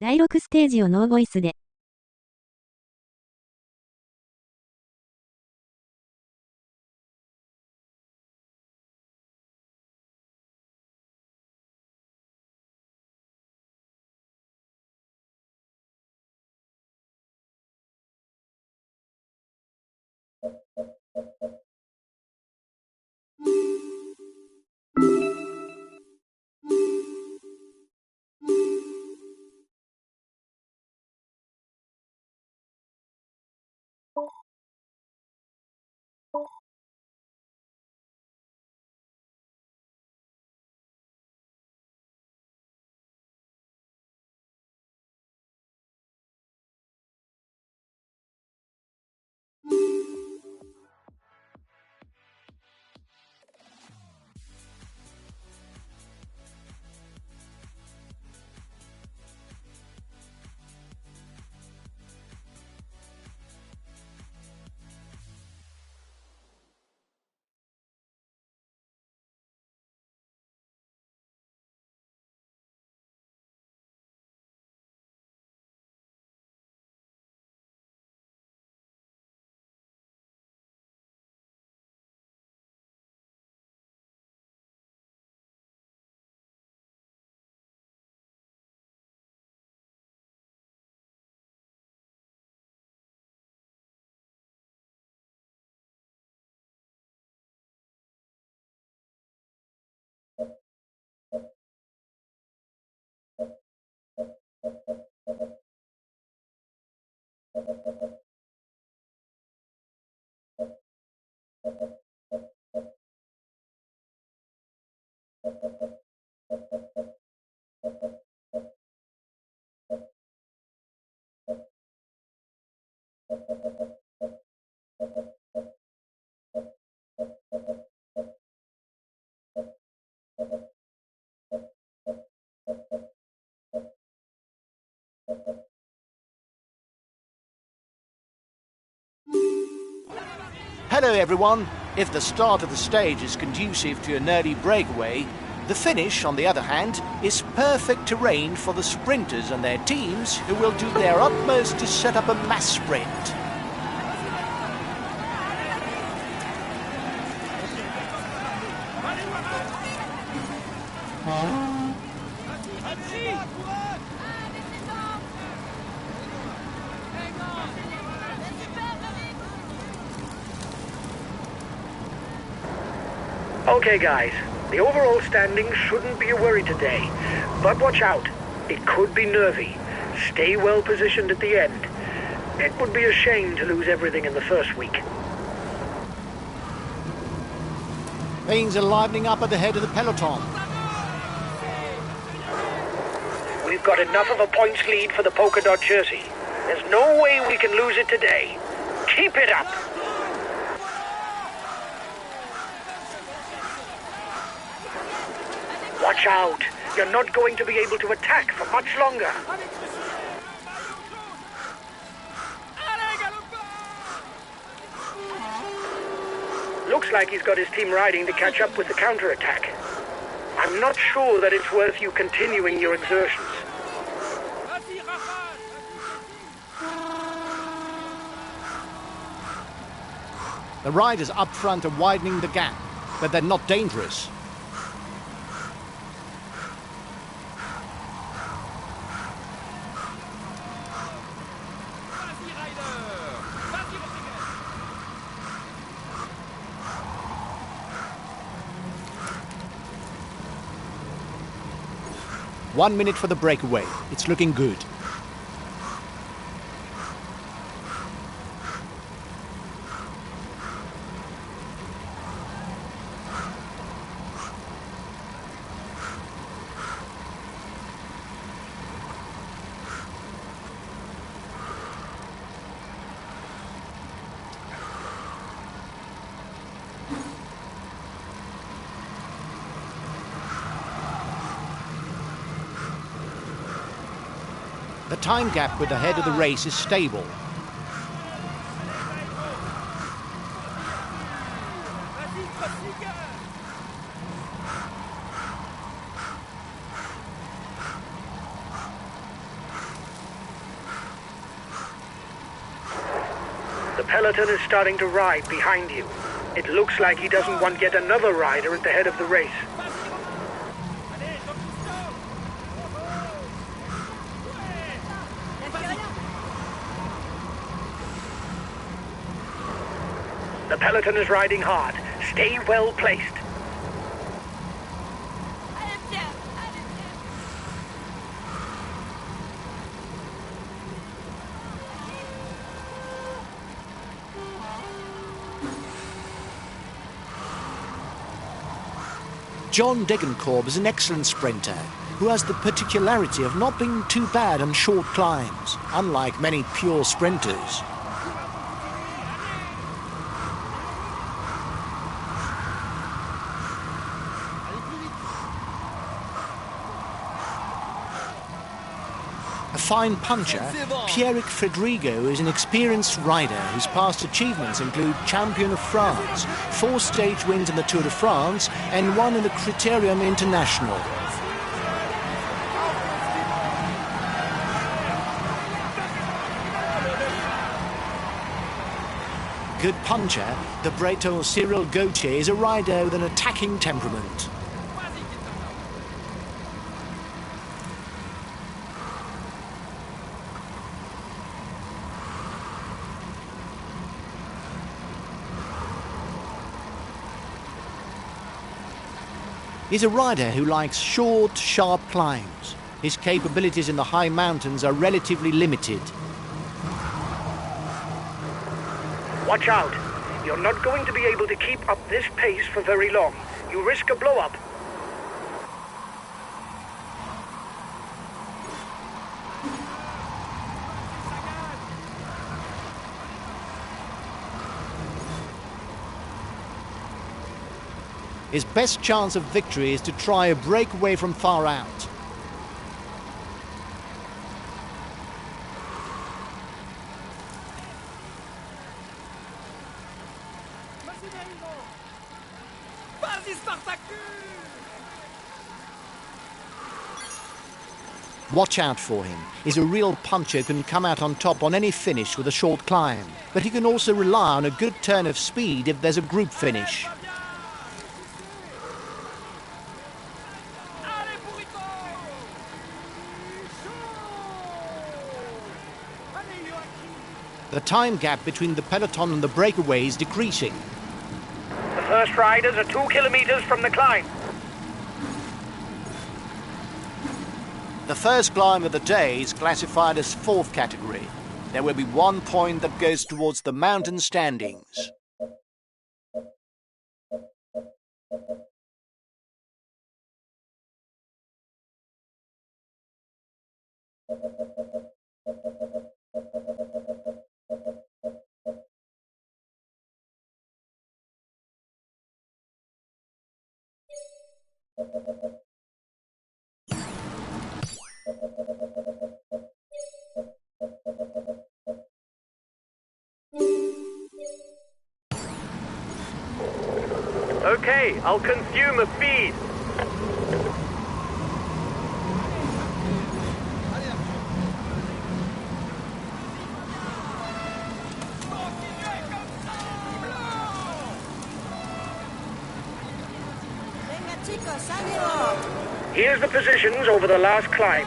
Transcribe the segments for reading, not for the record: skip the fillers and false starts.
第6ステージをノーボイスで。Hello everyone. If the start of the stage is conducive to an early breakaway, the finish, on the other hand, is perfect terrain for the sprinters and their teams who will do their utmost to set up a mass sprint. Okay guys, the overall standings shouldn't be a worry today, but watch out, it could be nervy. Stay well positioned at the end. It would be a shame to lose everything in the first week. Things are livening up at the head of the peloton. We've got enough of a points lead for the polka dot jersey. There's no way we can lose it today. Keep it up! Watch out! You're not going to be able to attack for much longer. Looks like he's got his team riding to catch up with the counterattack. I'm not sure that it's worth you continuing your exertions. The riders up front are widening the gap, but they're not dangerous. One minute for the breakaway. It's looking good. The time gap with the head of the race is stable. The peloton is starting to ride behind you. It looks like he doesn't want yet another rider at the head of the race. The peloton is riding hard. Stay well placed. John Degenkolb is an excellent sprinter who has the particularity of not being too bad on short climbs, unlike many pure sprinters. A fine puncher, Pierrick Fedrigo is an experienced rider whose past achievements include Champion of France, 4 stage wins in the Tour de France and 1 in the Criterium International. Good puncher, the Breton Cyril Gauthier is a rider with an attacking temperament. He's a rider who likes short, sharp climbs. His capabilities in the high mountains are relatively limited. Watch out. You're not going to be able to keep up this pace for very long. You risk a blow-up. His best chance of victory is to try a breakaway from far out. Watch out for him. He's a real puncher who can come out on top on any finish with a short climb. But he can also rely on a good turn of speed if there's a group finish. The time gap between the peloton and the breakaway is decreasing. The first riders are 2 kilometers from the climb. The first climb of the day is classified as 4th category. There will be 1 point that goes towards the mountain standings. Okay, I'll consume a feed. Here's the positions over the last climb.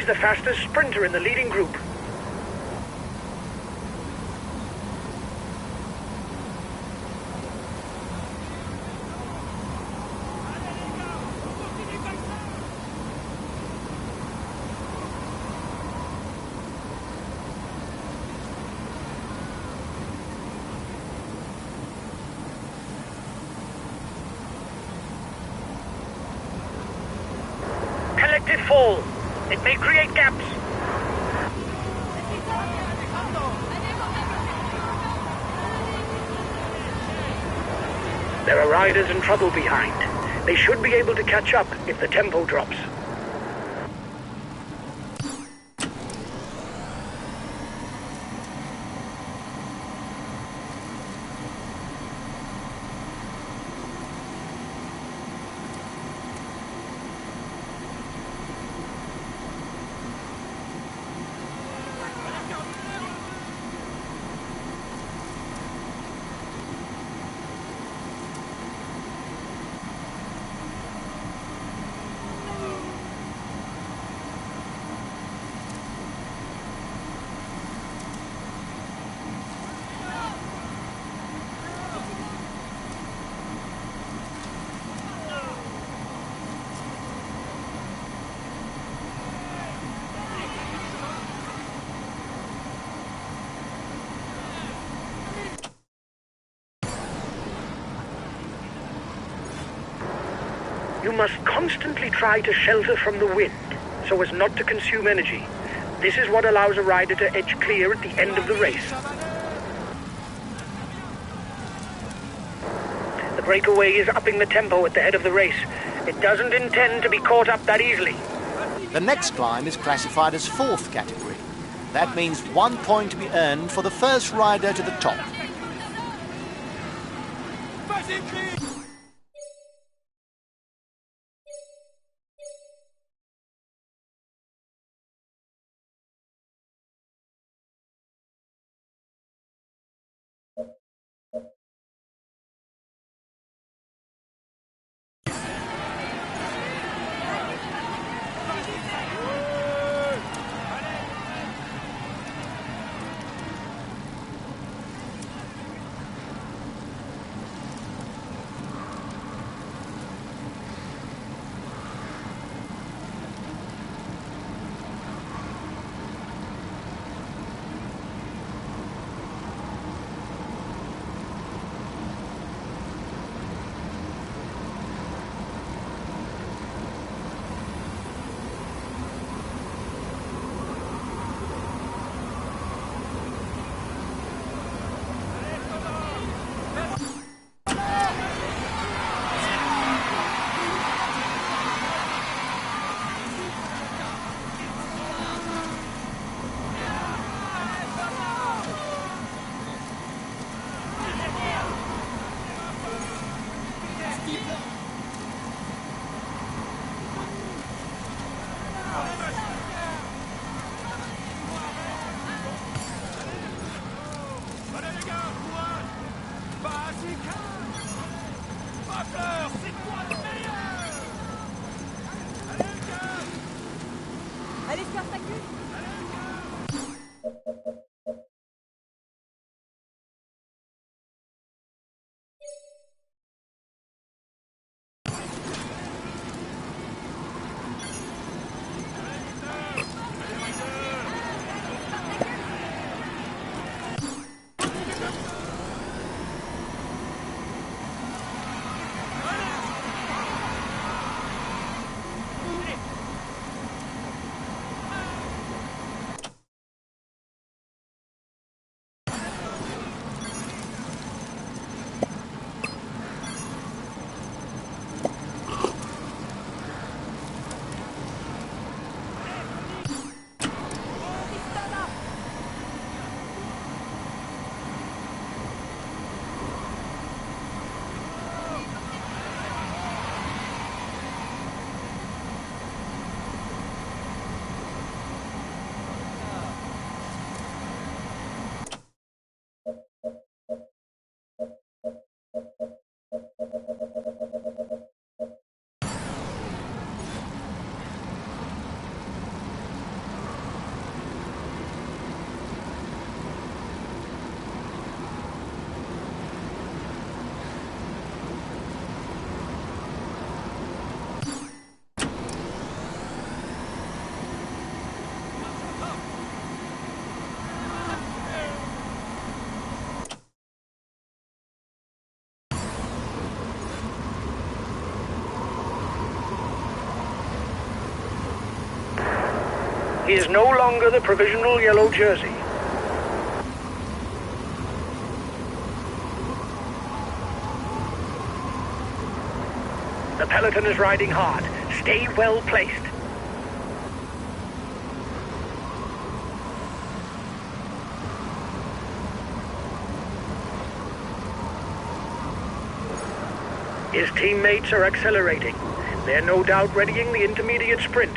He's the fastest sprinter in the leading group. Collective fall. It may create gaps. There are riders in trouble behind. They should be able to catch up if the tempo drops. You must constantly try to shelter from the wind, so as not to consume energy. This is what allows a rider to edge clear at the end of the race. The breakaway is upping the tempo at the head of the race. It doesn't intend to be caught up that easily. The next climb is classified as fourth category. That means 1 point to be earned for the first rider to the top. He is no longer the provisional yellow jersey. The peloton is riding hard. Stay well placed. His teammates are accelerating. They're no doubt readying the intermediate sprint.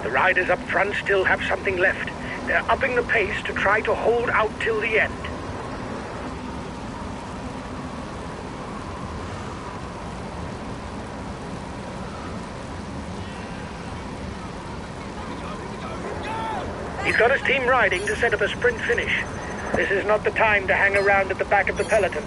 The riders up front still have something left. They're upping the pace to try to hold out till the end. He's got his team riding to set up a sprint finish. This is not the time to hang around at the back of the peloton.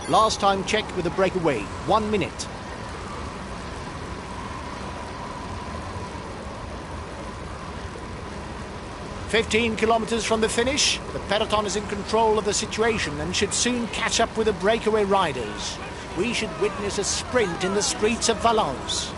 Last time checked with a breakaway, 1 minute. "15 kilometers from the finish, the peloton is in control of the situation and should soon catch up with the breakaway riders. We should witness a sprint in the streets of Valence."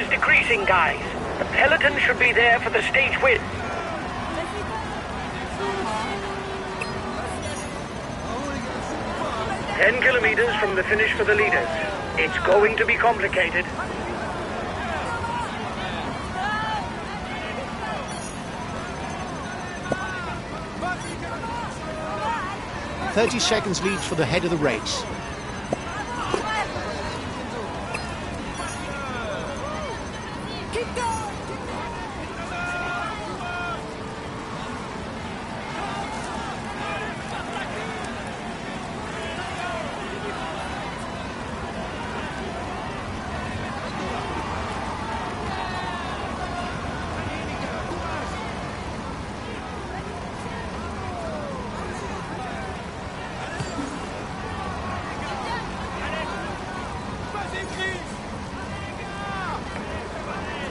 is decreasing, guys. The peloton should be there for the stage win. "10 kilometers from the finish for the leaders. It's going to be complicated." 30 seconds lead for the head of the race.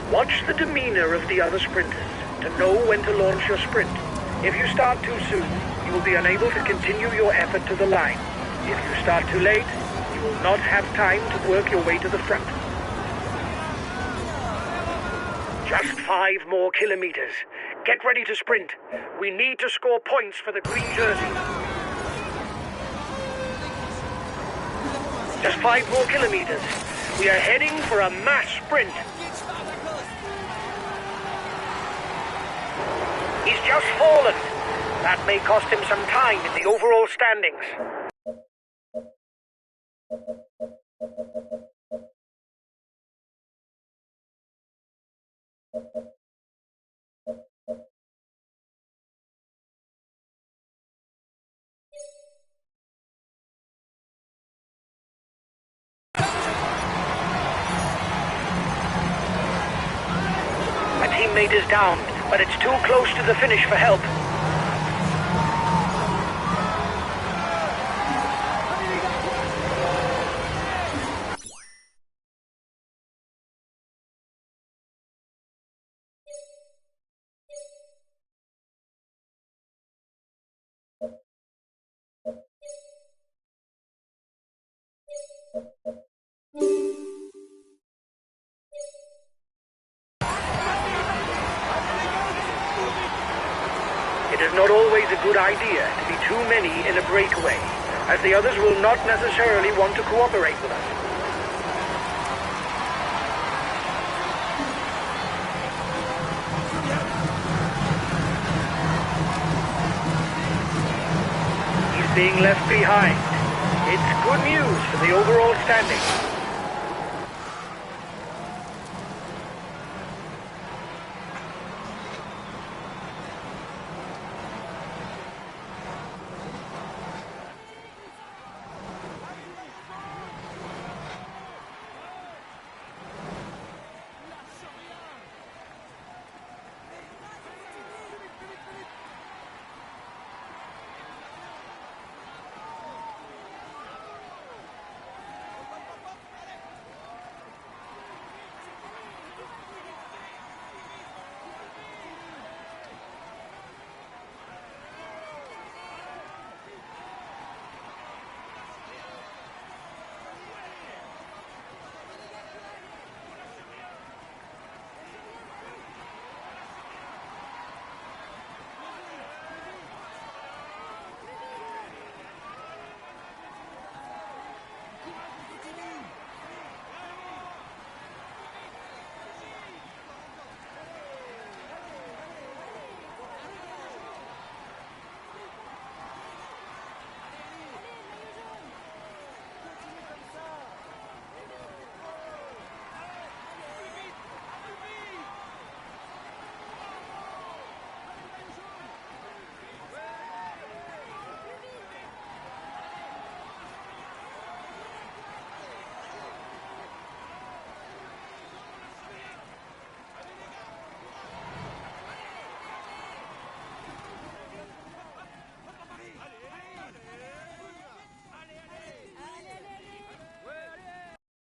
Watch the demeanor of the other sprinters to know when to launch your sprint. If you start too soon, you will be unable to continue your effort to the line. If you start too late, you will not have time to work your way to the front. Just 5 more kilometers. Get ready to sprint. We need to score points for the green jersey. Just 5 more kilometers. We are heading for a mass sprint. He's just fallen. That may cost him some time in the overall standings. My teammate is down, but it's too close to the finish for help. It is not always a good idea to be too many in a breakaway, as the others will not necessarily want to cooperate with us. He's being left behind. It's good news for the overall standing.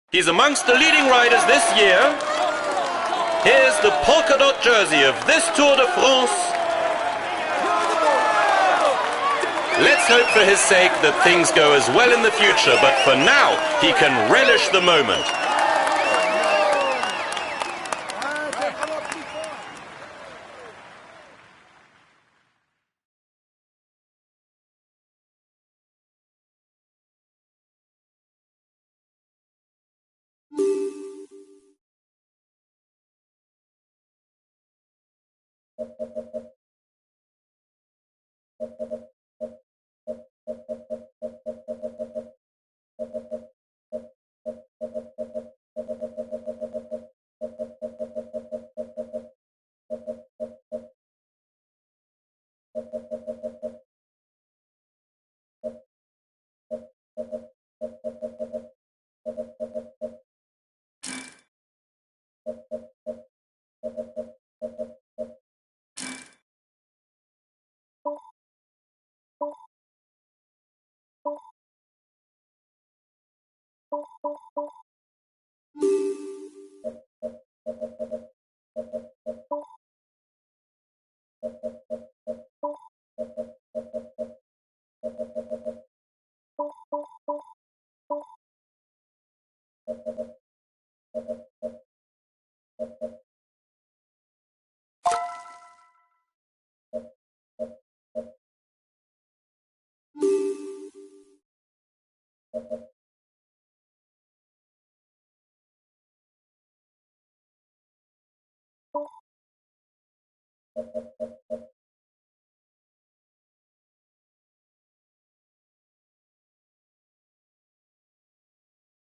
He's amongst the leading riders this year. Here's the polka dot jersey of this Tour de France. Let's hope for his sake that things go as well in the future, but for now, he can relish the moment.